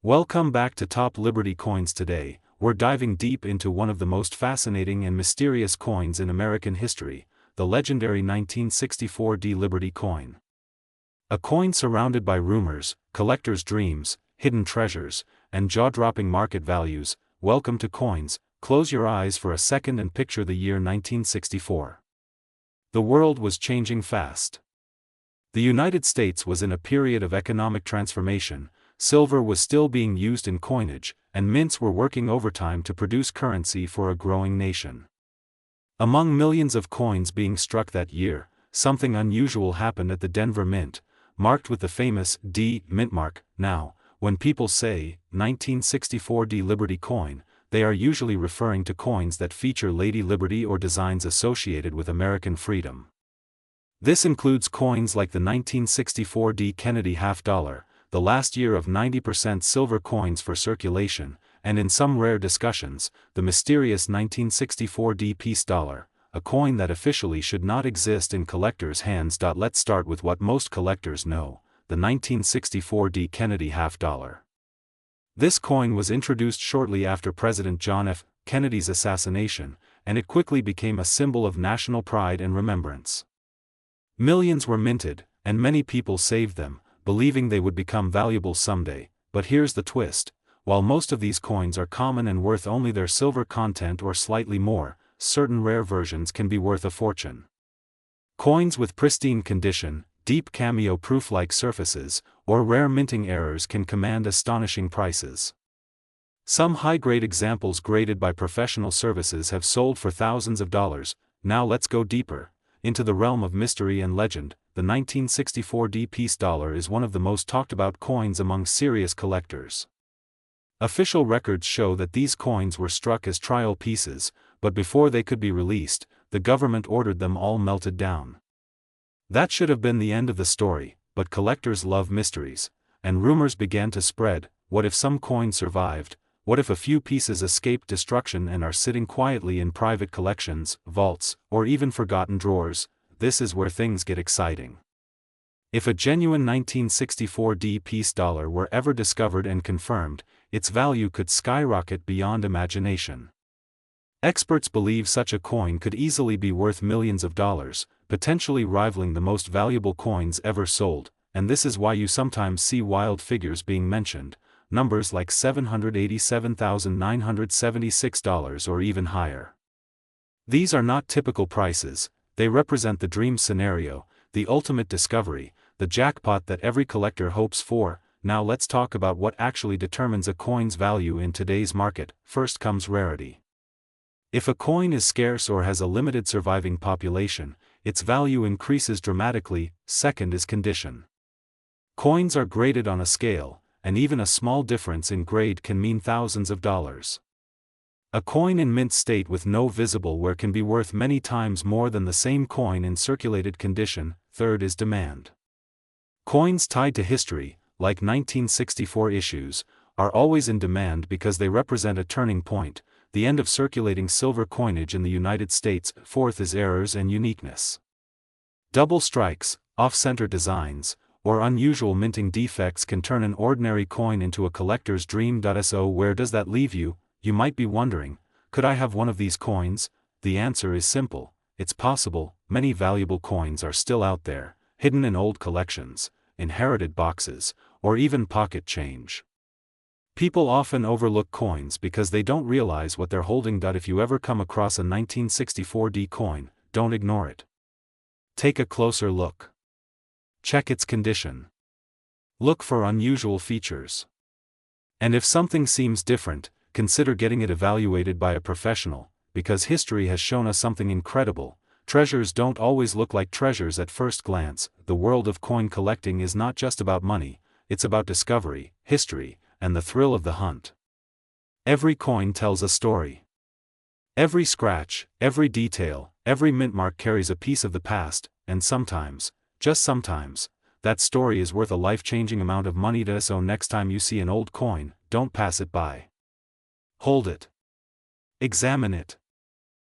Welcome back to Top Liberty Coins. Today, we're diving deep into one of the most fascinating and mysterious coins in American history, the legendary 1964 Liberty coin. A coin surrounded by rumors, collectors' dreams, hidden treasures, and jaw-dropping market values. Welcome to Coins. Close your eyes for a second and picture the year 1964. The world was changing fast. The United States was in a period of economic transformation. Silver was still being used in coinage, and mints were working overtime to produce currency for a growing nation. Among millions of coins being struck that year, something unusual happened at the Denver Mint, marked with the famous D mint mark. Now, when people say 1964 Liberty coin, they are usually referring to coins that feature Lady Liberty or designs associated with American freedom. This includes coins like the 1964 Kennedy half-dollar, the last year of 90% silver coins for circulation, and in some rare discussions, the mysterious 1964 piece dollar, a coin that officially should not exist in collectors' hands. Let's start with what most collectors know, the 1964 Kennedy half-dollar. This coin was introduced shortly after President John F. Kennedy's assassination, and it quickly became a symbol of national pride and remembrance. Millions were minted, and many people saved them, believing they would become valuable someday. But here's the twist: while most of these coins are common and worth only their silver content or slightly more, certain rare versions can be worth a fortune. Coins with pristine condition, deep cameo-proof-like surfaces, or rare minting errors can command astonishing prices. Some high-grade examples graded by professional services have sold for thousands of dollars. Now let's go deeper into the realm of mystery and legend. The 1964 piece dollar is one of the most talked-about coins among serious collectors. Official records show that these coins were struck as trial pieces, but before they could be released, the government ordered them all melted down. That should have been the end of the story, but collectors love mysteries, and rumors began to spread. What if some coins survived? What if a few pieces escaped destruction and are sitting quietly in private collections, vaults, or even forgotten drawers? This is where things get exciting. If a genuine 1964 piece dollar were ever discovered and confirmed, its value could skyrocket beyond imagination. Experts believe such a coin could easily be worth millions of dollars, potentially rivaling the most valuable coins ever sold, and this is why you sometimes see wild figures being mentioned, numbers like $787,976 or even higher. These are not typical prices. They represent the dream scenario, the ultimate discovery, the jackpot that every collector hopes for. Now let's talk about what actually determines a coin's value in today's market. First comes rarity. If a coin is scarce or has a limited surviving population, its value increases dramatically. Second is condition. Coins are graded on a scale, and even a small difference in grade can mean thousands of dollars. A coin in mint state with no visible wear can be worth many times more than the same coin in circulated condition. Third is demand. Coins tied to history, like 1964 issues, are always in demand because they represent a turning point, the end of circulating silver coinage in the United States. Fourth is errors and uniqueness. Double strikes, off-center designs, or unusual minting defects can turn an ordinary coin into a collector's dream. So where does that leave you? You might be wondering, could I have one of these coins? The answer is simple: it's possible. Many valuable coins are still out there, hidden in old collections, inherited boxes, or even pocket change. People often overlook coins because they don't realize what they're holding. If you ever come across a 1964 coin, don't ignore it. Take a closer look. Check its condition. Look for unusual features. And if something seems different, consider getting it evaluated by a professional, because history has shown us something incredible. Treasures don't always look like treasures at first glance. The world of coin collecting is not just about money, it's about discovery, history, and the thrill of the hunt. Every coin tells a story. Every scratch, every detail, every mint mark carries a piece of the past, and sometimes, just sometimes, that story is worth a life-changing amount of money. So next time you see an old coin, don't pass it by. Hold it. Examine it.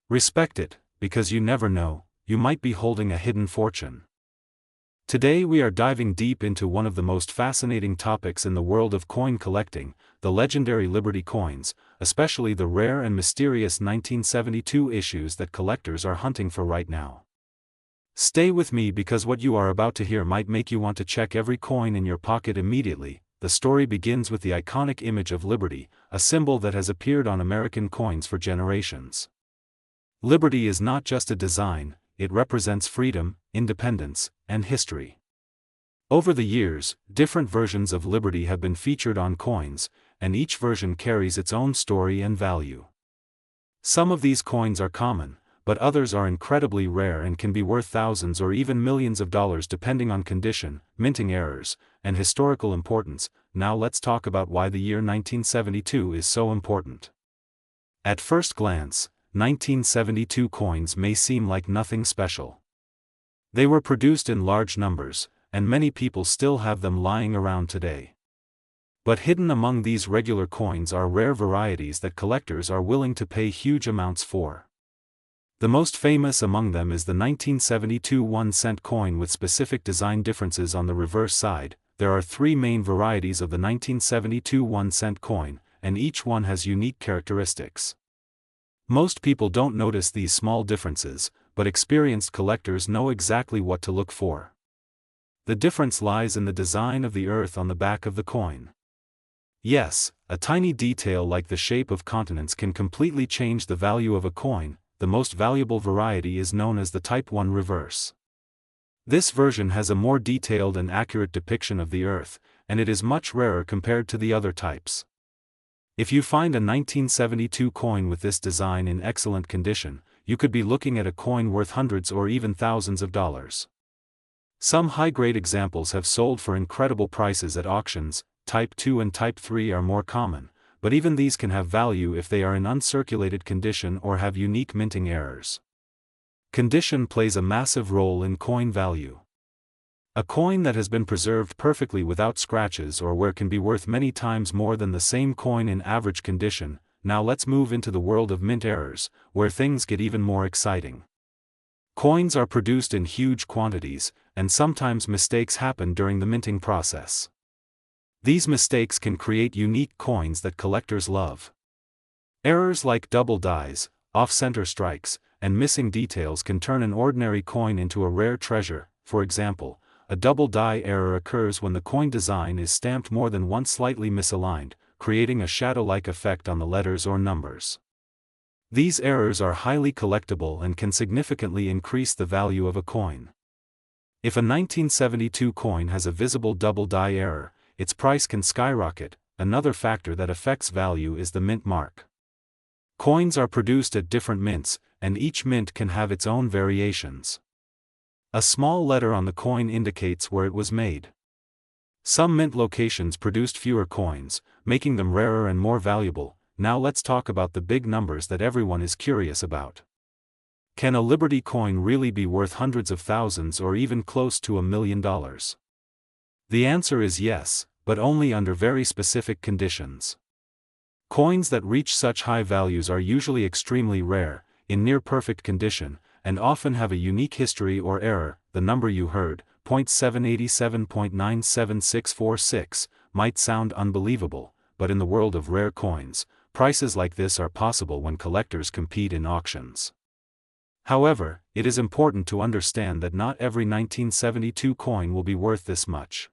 Respect it, because you never know, you might be holding a hidden fortune. Today we are diving deep into one of the most fascinating topics in the world of coin collecting, the legendary Liberty coins, especially the rare and mysterious 1972 issues that collectors are hunting for right now. Stay with me because what you are about to hear might make you want to check every coin in your pocket immediately. The story begins with the iconic image of Liberty, a symbol that has appeared on American coins for generations. Liberty is not just a design, it represents freedom, independence, and history. Over the years, different versions of Liberty have been featured on coins, and each version carries its own story and value. Some of these coins are common, but others are incredibly rare and can be worth thousands or even millions of dollars depending on condition, minting errors, and historical importance. Now let's talk about why the year 1972 is so important. At first glance, 1972 coins may seem like nothing special. They were produced in large numbers, and many people still have them lying around today. But hidden among these regular coins are rare varieties that collectors are willing to pay huge amounts for. The most famous among them is the 1972 1-cent coin with specific design differences on the reverse side. There are three main varieties of the 1972 1-cent coin, and each one has unique characteristics. Most people don't notice these small differences, but experienced collectors know exactly what to look for. The difference lies in the design of the earth on the back of the coin. Yes, a tiny detail like the shape of continents can completely change the value of a coin. The most valuable variety is known as the Type 1 reverse. This version has a more detailed and accurate depiction of the earth, and it is much rarer compared to the other types. If you find a 1972 coin with this design in excellent condition, you could be looking at a coin worth hundreds or even thousands of dollars. Some high-grade examples have sold for incredible prices at auctions. Type 2 and Type 3 are more common, but even these can have value if they are in uncirculated condition or have unique minting errors. Condition plays a massive role in coin value. A coin that has been preserved perfectly without scratches or wear can be worth many times more than the same coin in average condition. Now let's move into the world of mint errors, where things get even more exciting. Coins are produced in huge quantities, and sometimes mistakes happen during the minting process. These mistakes can create unique coins that collectors love. Errors like double dies, off-center strikes, and missing details can turn an ordinary coin into a rare treasure. For example, a double die error occurs when the coin design is stamped more than once slightly misaligned, creating a shadow-like effect on the letters or numbers. These errors are highly collectible and can significantly increase the value of a coin. If a 1972 coin has a visible double die error, its price can skyrocket. Another factor that affects value is the mint mark. Coins are produced at different mints, and each mint can have its own variations. A small letter on the coin indicates where it was made. Some mint locations produced fewer coins, making them rarer and more valuable. Now let's talk about the big numbers that everyone is curious about. Can a Liberty coin really be worth hundreds of thousands or even close to $1 million? The answer is yes, but only under very specific conditions. Coins that reach such high values are usually extremely rare, in near-perfect condition, and often have a unique history or error. The number you heard, 0.787.97646, might sound unbelievable, but in the world of rare coins, prices like this are possible when collectors compete in auctions. However, it is important to understand that not every 1972 coin will be worth this much.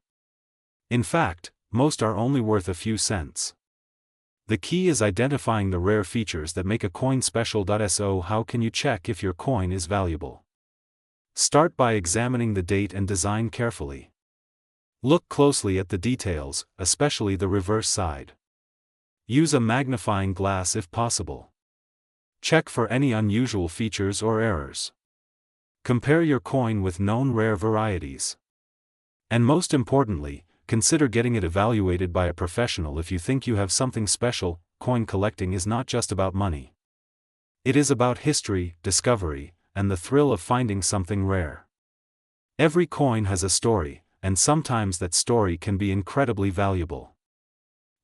In fact, most are only worth a few cents. The key is identifying the rare features that make a coin special. So how can you check if your coin is valuable? Start by examining the date and design carefully. Look closely at the details, especially the reverse side. Use a magnifying glass if possible. Check for any unusual features or errors. Compare your coin with known rare varieties. And most importantly, consider getting it evaluated by a professional if you think you have something special. Coin collecting is not just about money. It is about history, discovery, and the thrill of finding something rare. Every coin has a story, and sometimes that story can be incredibly valuable.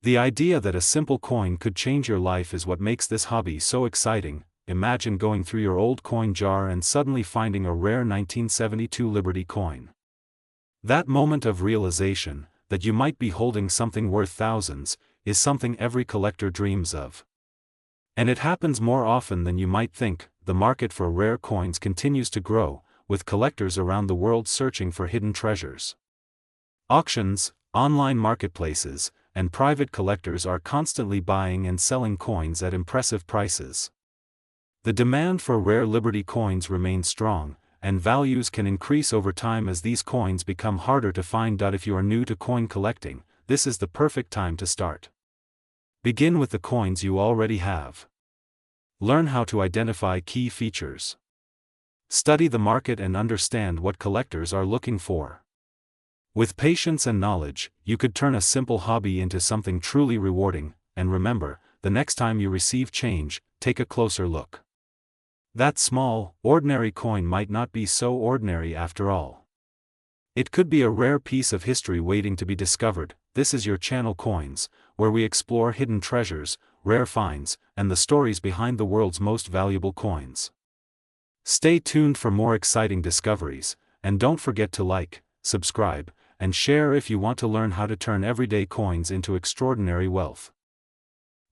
The idea that a simple coin could change your life is what makes this hobby so exciting. Imagine going through your old coin jar and suddenly finding a rare 1972 Liberty coin. That moment of realization, that you might be holding something worth thousands, is something every collector dreams of. And it happens more often than you might think. The market for rare coins continues to grow, with collectors around the world searching for hidden treasures. Auctions, online marketplaces, and private collectors are constantly buying and selling coins at impressive prices. The demand for rare Liberty coins remains strong, and values can increase over time as these coins become harder to find. If you are new to coin collecting, this is the perfect time to start. Begin with the coins you already have. Learn how to identify key features. Study the market and understand what collectors are looking for. With patience and knowledge, you could turn a simple hobby into something truly rewarding. And remember, the next time you receive change, take a closer look. That small, ordinary coin might not be so ordinary after all. It could be a rare piece of history waiting to be discovered. This is your channel Coins, where we explore hidden treasures, rare finds, and the stories behind the world's most valuable coins. Stay tuned for more exciting discoveries, and don't forget to like, subscribe, and share if you want to learn how to turn everyday coins into extraordinary wealth.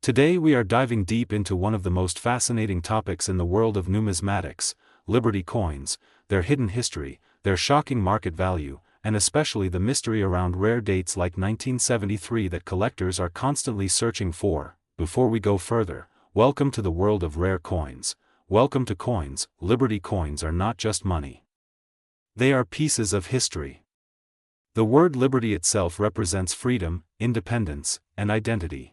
Today we are diving deep into one of the most fascinating topics in the world of numismatics: Liberty coins, their hidden history, their shocking market value, and especially the mystery around rare dates like 1973 that collectors are constantly searching for. Before we go further, welcome to the world of rare coins. Welcome to Coins. Liberty coins are not just money. They are pieces of history. The word liberty itself represents freedom, independence, and identity.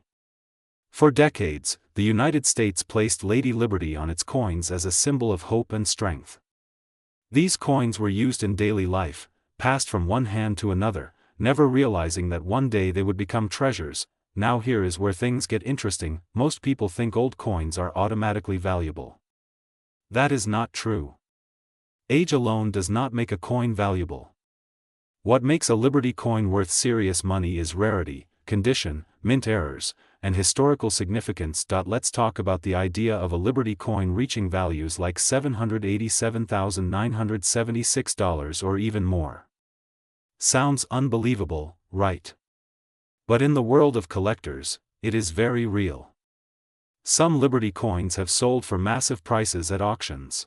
For decades, the United States placed Lady Liberty on its coins as a symbol of hope and strength. These coins were used in daily life, passed from one hand to another, never realizing that one day they would become treasures. Now here is where things get interesting. Most people think old coins are automatically valuable. That is not true. Age alone does not make a coin valuable. What makes a Liberty coin worth serious money is rarity, condition, mint errors, and historical significance. Let's talk about the idea of a Liberty coin reaching values like $787,976 or even more. Sounds unbelievable, right? But in the world of collectors, it is very real. Some Liberty coins have sold for massive prices at auctions.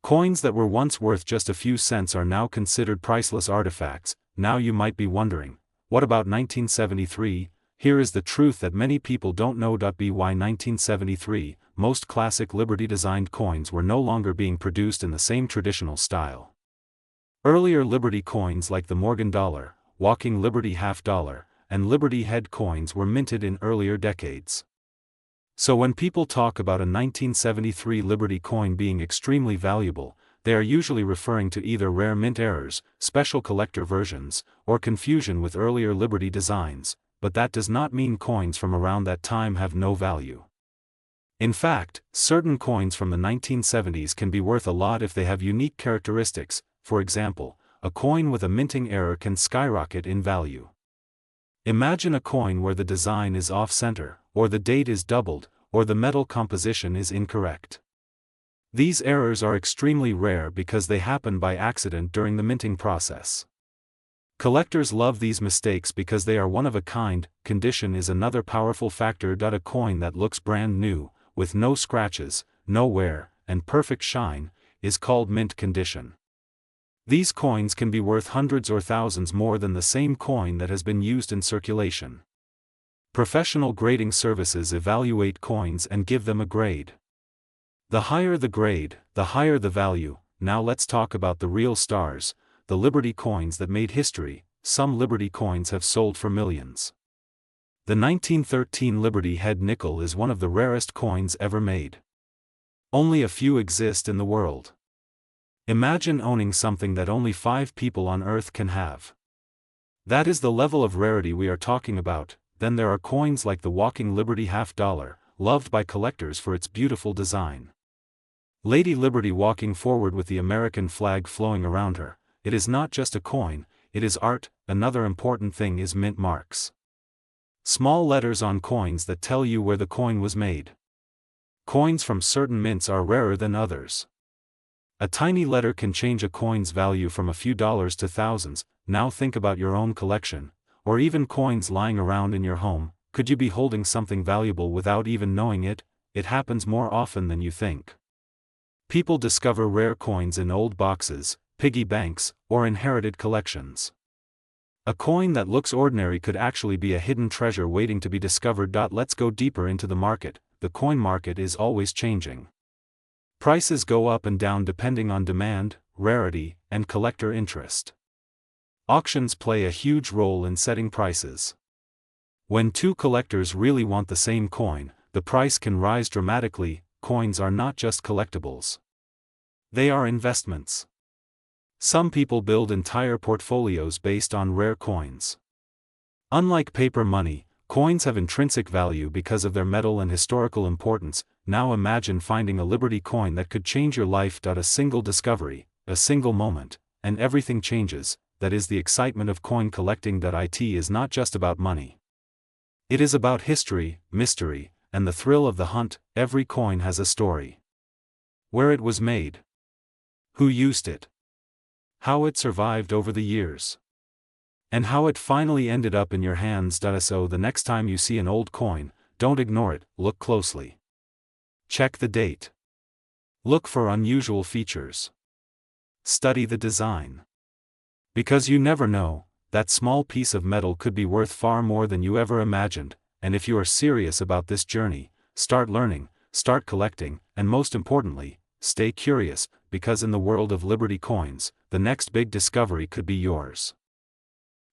Coins that were once worth just a few cents are now considered priceless artifacts. Now you might be wondering, what about 1973? Here is the truth that many people don't know. By 1973, most classic Liberty-designed coins were no longer being produced in the same traditional style. Earlier Liberty coins like the Morgan dollar, Walking Liberty half dollar, and Liberty head coins were minted in earlier decades. So when people talk about a 1973 Liberty coin being extremely valuable, they are usually referring to either rare mint errors, special collector versions, or confusion with earlier Liberty designs. But that does not mean coins from around that time have no value. In fact, certain coins from the 1970s can be worth a lot if they have unique characteristics. For example, a coin with a minting error can skyrocket in value. Imagine a coin where the design is off-center, or the date is doubled, or the metal composition is incorrect. These errors are extremely rare because they happen by accident during the minting process. Collectors love these mistakes because they are one of a kind. Condition is another powerful factor. A coin that looks brand new, with no scratches, no wear, and perfect shine, is called mint condition. These coins can be worth hundreds or thousands more than the same coin that has been used in circulation. Professional grading services evaluate coins and give them a grade. The higher the grade, the higher the value. Now let's talk about the real stars, the Liberty coins that made history. Some Liberty coins have sold for millions. The 1913 Liberty head nickel is one of the rarest coins ever made. Only a few exist in the world. Imagine owning something that only 5 people on Earth can have. That is the level of rarity we are talking about. Then there are coins like the Walking Liberty half dollar, loved by collectors for its beautiful design. Lady Liberty walking forward with the American flag flowing around her. It is not just a coin, it is art. Another important thing is mint marks. Small letters on coins that tell you where the coin was made. Coins from certain mints are rarer than others. A tiny letter can change a coin's value from a few dollars to thousands. Now think about your own collection, or even coins lying around in your home. Could you be holding something valuable without even knowing it? It happens more often than you think. People discover rare coins in old boxes, piggy banks, or inherited collections. A coin that looks ordinary could actually be a hidden treasure waiting to be discovered. Let's go deeper into the market. The coin market is always changing. Prices go up and down depending on demand, rarity, and collector interest. Auctions play a huge role in setting prices. When two collectors really want the same coin, the price can rise dramatically. Coins are not just collectibles. They are investments. Some people build entire portfolios based on rare coins. Unlike paper money, coins have intrinsic value because of their metal and historical importance. Now imagine finding a Liberty coin that could change your life. A single discovery, a single moment, and everything changes. That is the excitement of coin collecting. It is not just about money. It is about history, mystery, and the thrill of the hunt. Every coin has a story. Where it was made. Who used it. How it survived over the years. And how it finally ended up in your hands. So the next time you see an old coin, don't ignore it, look closely. Check the date. Look for unusual features. Study the design. Because you never know, that small piece of metal could be worth far more than you ever imagined. And if you are serious about this journey, start learning, start collecting, and most importantly, stay curious, because in the world of Liberty coins, the next big discovery could be yours.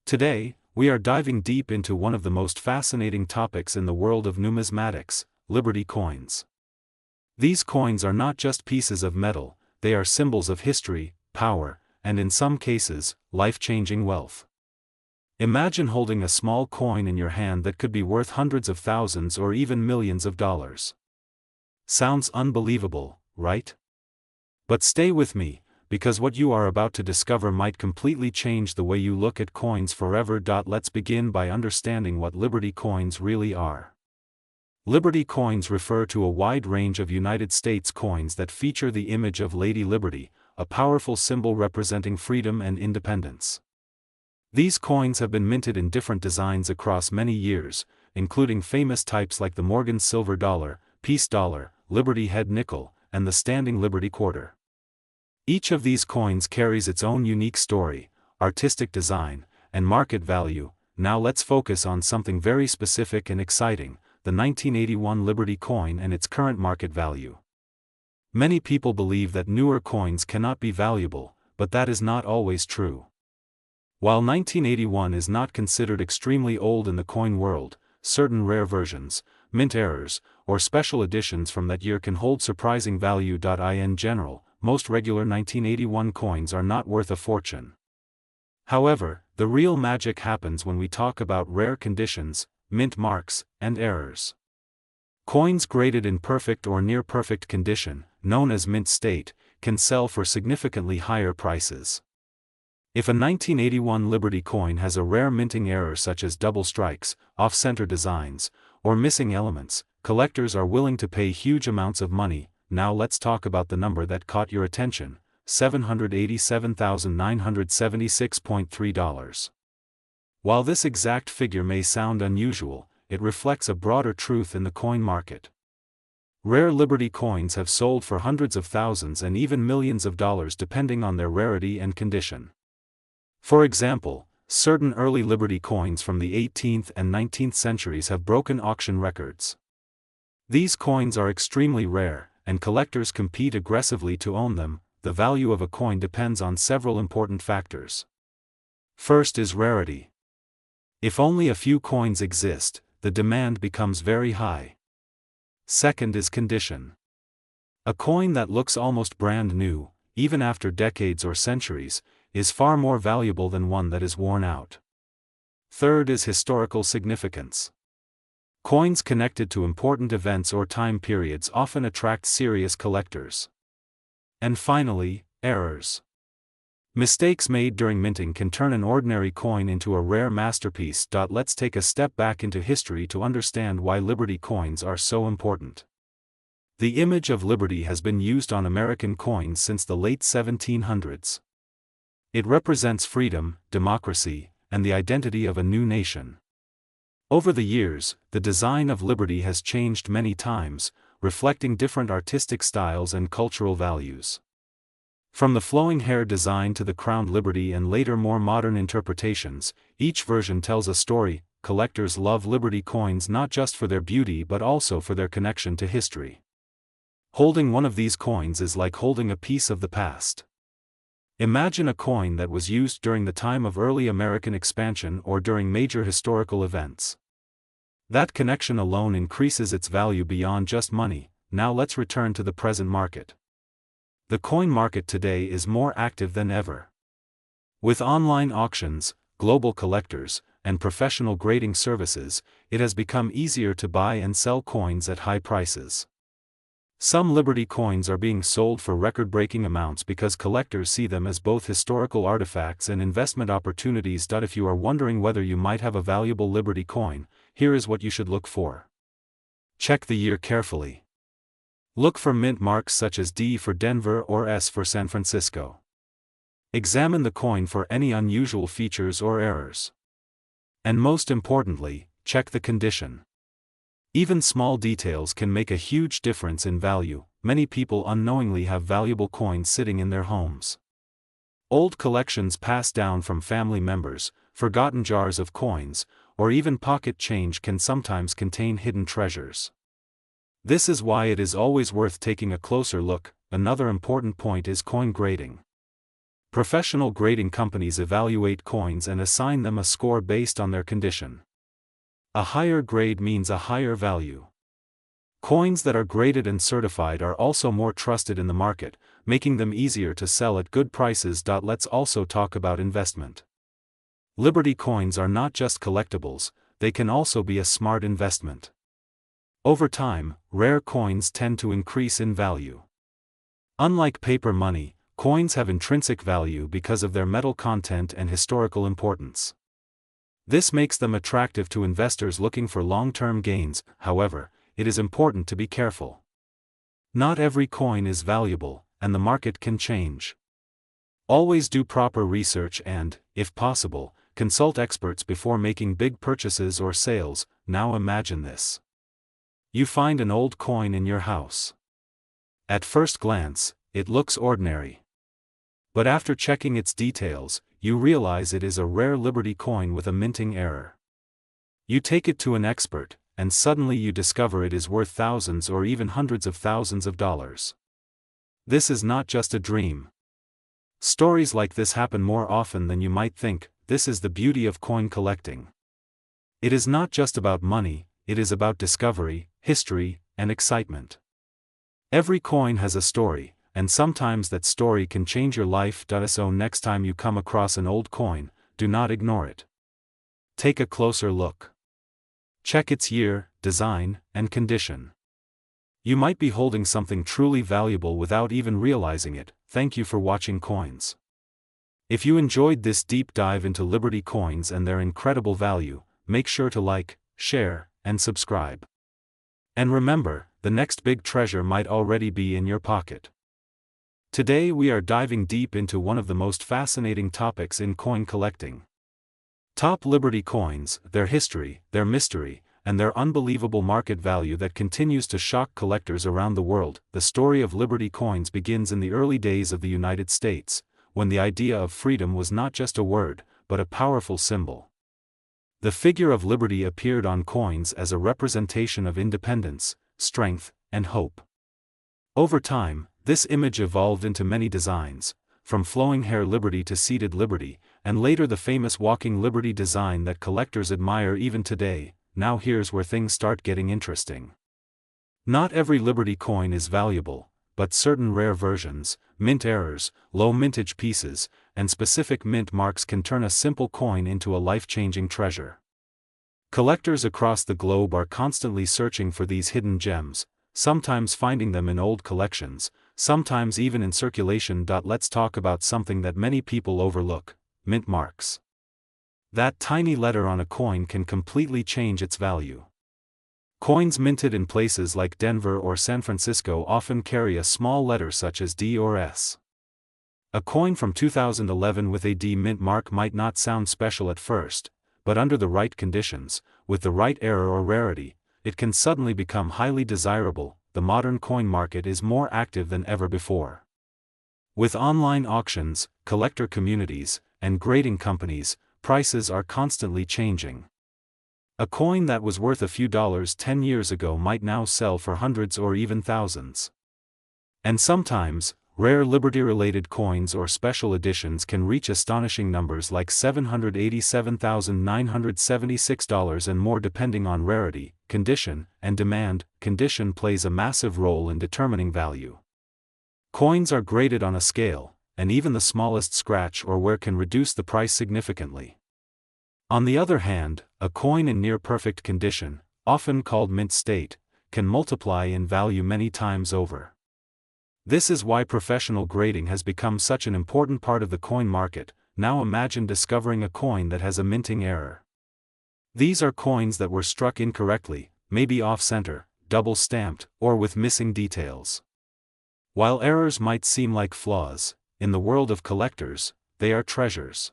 Today, we are diving deep into one of the most fascinating topics in the world of numismatics, Liberty coins. These coins are not just pieces of metal, they are symbols of history, power, and in some cases, life-changing wealth. Imagine holding a small coin in your hand that could be worth hundreds of thousands or even millions of dollars. Sounds unbelievable, right? But stay with me, because what you are about to discover might completely change the way you look at coins forever. Let's begin by understanding what Liberty coins really are. Liberty coins refer to a wide range of United States coins that feature the image of Lady Liberty, a powerful symbol representing freedom and independence. These coins have been minted in different designs across many years, including famous types like the Morgan Silver Dollar, Peace Dollar, Liberty Head Nickel, and the Standing Liberty Quarter. Each of these coins carries its own unique story, artistic design, and market value. Now let's focus on something very specific and exciting, the 1981 Liberty coin and its current market value. Many people believe that newer coins cannot be valuable, but that is not always true. While 1981 is not considered extremely old in the coin world, certain rare versions, mint errors, or special editions from that year can hold surprising value. In general, most regular 1981 coins are not worth a fortune. However, the real magic happens when we talk about rare conditions, mint marks, and errors. Coins graded in perfect or near perfect condition, known as mint state, can sell for significantly higher prices. If a 1981 Liberty coin has a rare minting error such as double strikes, off-center designs, or missing elements, collectors are willing to pay huge amounts of money. Now let's talk about the number that caught your attention, $787,976.3. While this exact figure may sound unusual, it reflects a broader truth in the coin market. Rare Liberty coins have sold for hundreds of thousands and even millions of dollars depending on their rarity and condition. For example, certain early Liberty coins from the 18th and 19th centuries have broken auction records. These coins are extremely rare, and collectors compete aggressively to own them. The value of a coin depends on several important factors. First is rarity. If only a few coins exist, the demand becomes very high. Second is condition. A coin that looks almost brand new, even after decades or centuries, is far more valuable than one that is worn out. Third is historical significance. Coins connected to important events or time periods often attract serious collectors. And finally, errors. Mistakes made during minting can turn an ordinary coin into a rare masterpiece. Let's take a step back into history to understand why Liberty coins are so important. The image of Liberty has been used on American coins since the late 1700s. It represents freedom, democracy, and the identity of a new nation. Over the years, the design of Liberty has changed many times, reflecting different artistic styles and cultural values. From the flowing hair design to the crowned Liberty and later more modern interpretations, each version tells a story. Collectors love Liberty coins not just for their beauty but also for their connection to history. Holding one of these coins is like holding a piece of the past. Imagine a coin that was used during the time of early American expansion or during major historical events. That connection alone increases its value beyond just money. Now let's return to the present market. The coin market today is more active than ever. With online auctions, global collectors, and professional grading services, it has become easier to buy and sell coins at high prices. Some Liberty coins are being sold for record-breaking amounts because collectors see them as both historical artifacts and investment opportunities. If you are wondering whether you might have a valuable Liberty coin, here is what you should look for. Check the year carefully. Look for mint marks such as D for Denver or S for San Francisco. Examine the coin for any unusual features or errors. And most importantly, check the condition. Even small details can make a huge difference in value. Many people unknowingly have valuable coins sitting in their homes. Old collections passed down from family members, forgotten jars of coins, or even pocket change can sometimes contain hidden treasures. This is why it is always worth taking a closer look. Another important point is coin grading. Professional grading companies evaluate coins and assign them a score based on their condition. A higher grade means a higher value. Coins that are graded and certified are also more trusted in the market, making them easier to sell at good prices. Let's also talk about investment. Liberty coins are not just collectibles, they can also be a smart investment. Over time, rare coins tend to increase in value. Unlike paper money, coins have intrinsic value because of their metal content and historical importance. This makes them attractive to investors looking for long-term gains. However, it is important to be careful. Not every coin is valuable, and the market can change. Always do proper research and, if possible, consult experts before making big purchases or sales. Now imagine this. You find an old coin in your house. At first glance, it looks ordinary. But after checking its details, you realize it is a rare Liberty coin with a minting error. You take it to an expert, and suddenly you discover it is worth thousands or even hundreds of thousands of dollars. This is not just a dream. Stories like this happen more often than you might think. This is the beauty of coin collecting. It is not just about money, it is about discovery, history, and excitement. Every coin has a story, and sometimes that story can change your life. So next time you come across an old coin, do not ignore it. Take a closer look. Check its year, design, and condition. You might be holding something truly valuable without even realizing it. Thank you for watching Coins. If you enjoyed this deep dive into Liberty coins and their incredible value, make sure to like, share, and subscribe. And remember, the next big treasure might already be in your pocket. Today we are diving deep into one of the most fascinating topics in coin collecting. Top Liberty coins, their history, their mystery, and their unbelievable market value that continues to shock collectors around the world. The story of Liberty coins begins in the early days of the United States, when the idea of freedom was not just a word, but a powerful symbol. The figure of Liberty appeared on coins as a representation of independence, strength, and hope. Over time, this image evolved into many designs, from flowing hair Liberty to seated Liberty, and later the famous walking Liberty design that collectors admire even today. Now here's where things start getting interesting. Not every Liberty coin is valuable, but certain rare versions, mint errors, low mintage pieces, and specific mint marks can turn a simple coin into a life-changing treasure. Collectors across the globe are constantly searching for these hidden gems, sometimes finding them in old collections, sometimes even in circulation. Let's talk about something that many people overlook: mint marks. That tiny letter on a coin can completely change its value. Coins minted in places like Denver or San Francisco often carry a small letter such as D or S. A coin from 2011 with a D mint mark might not sound special at first, but under the right conditions, with the right era or rarity, it can suddenly become highly desirable. The modern coin market is more active than ever before. With online auctions, collector communities, and grading companies, prices are constantly changing. A coin that was worth a few dollars 10 years ago might now sell for hundreds or even thousands. And sometimes, rare Liberty-related coins or special editions can reach astonishing numbers like $787,976 and more depending on rarity, condition, and demand. Condition plays a massive role in determining value. Coins are graded on a scale, and even the smallest scratch or wear can reduce the price significantly. On the other hand, a coin in near-perfect condition, often called mint state, can multiply in value many times over. This is why professional grading has become such an important part of the coin market. Now imagine discovering a coin that has a minting error. These are coins that were struck incorrectly, maybe off-center, double-stamped, or with missing details. While errors might seem like flaws, in the world of collectors, they are treasures.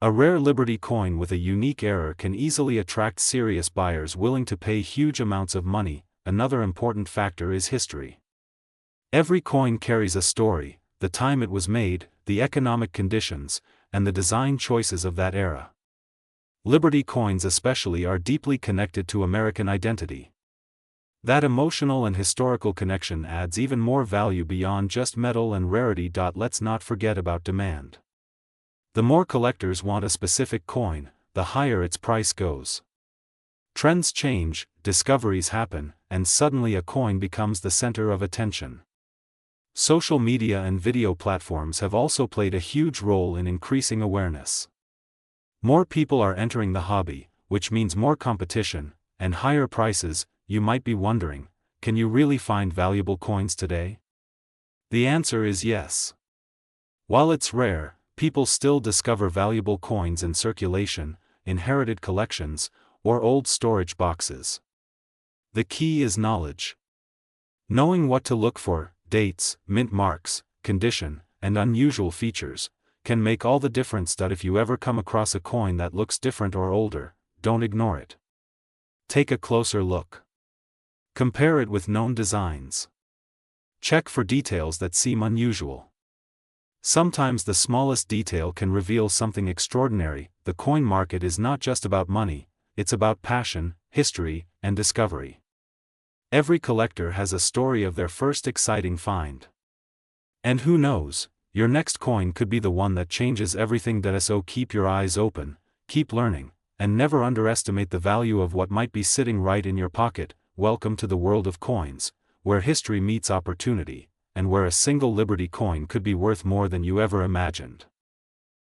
A rare Liberty coin with a unique error can easily attract serious buyers willing to pay huge amounts of money. Another important factor is history. Every coin carries a story: the time it was made, the economic conditions, and the design choices of that era. Liberty coins especially are deeply connected to American identity. That emotional and historical connection adds even more value beyond just metal and rarity. Let's not forget about demand. The more collectors want a specific coin, the higher its price goes. Trends change, discoveries happen, and suddenly a coin becomes the center of attention. Social media and video platforms have also played a huge role in increasing awareness. More people are entering the hobby, which means more competition and higher prices. You might be wondering, can you really find valuable coins today? The answer is yes. While it's rare, people still discover valuable coins in circulation, inherited collections, or old storage boxes. The key is knowledge. Knowing what to look for, dates, mint marks, condition, and unusual features, can make all the difference. If you ever come across a coin that looks different or older, don't ignore it. Take a closer look. Compare it with known designs. Check for details that seem unusual. Sometimes the smallest detail can reveal something extraordinary. The coin market is not just about money, it's about passion, history, and discovery. Every collector has a story of their first exciting find. And who knows, your next coin could be the one that changes everything. So keep your eyes open, keep learning, and never underestimate the value of what might be sitting right in your pocket. Welcome to the world of coins, where history meets opportunity, and where a single Liberty coin could be worth more than you ever imagined.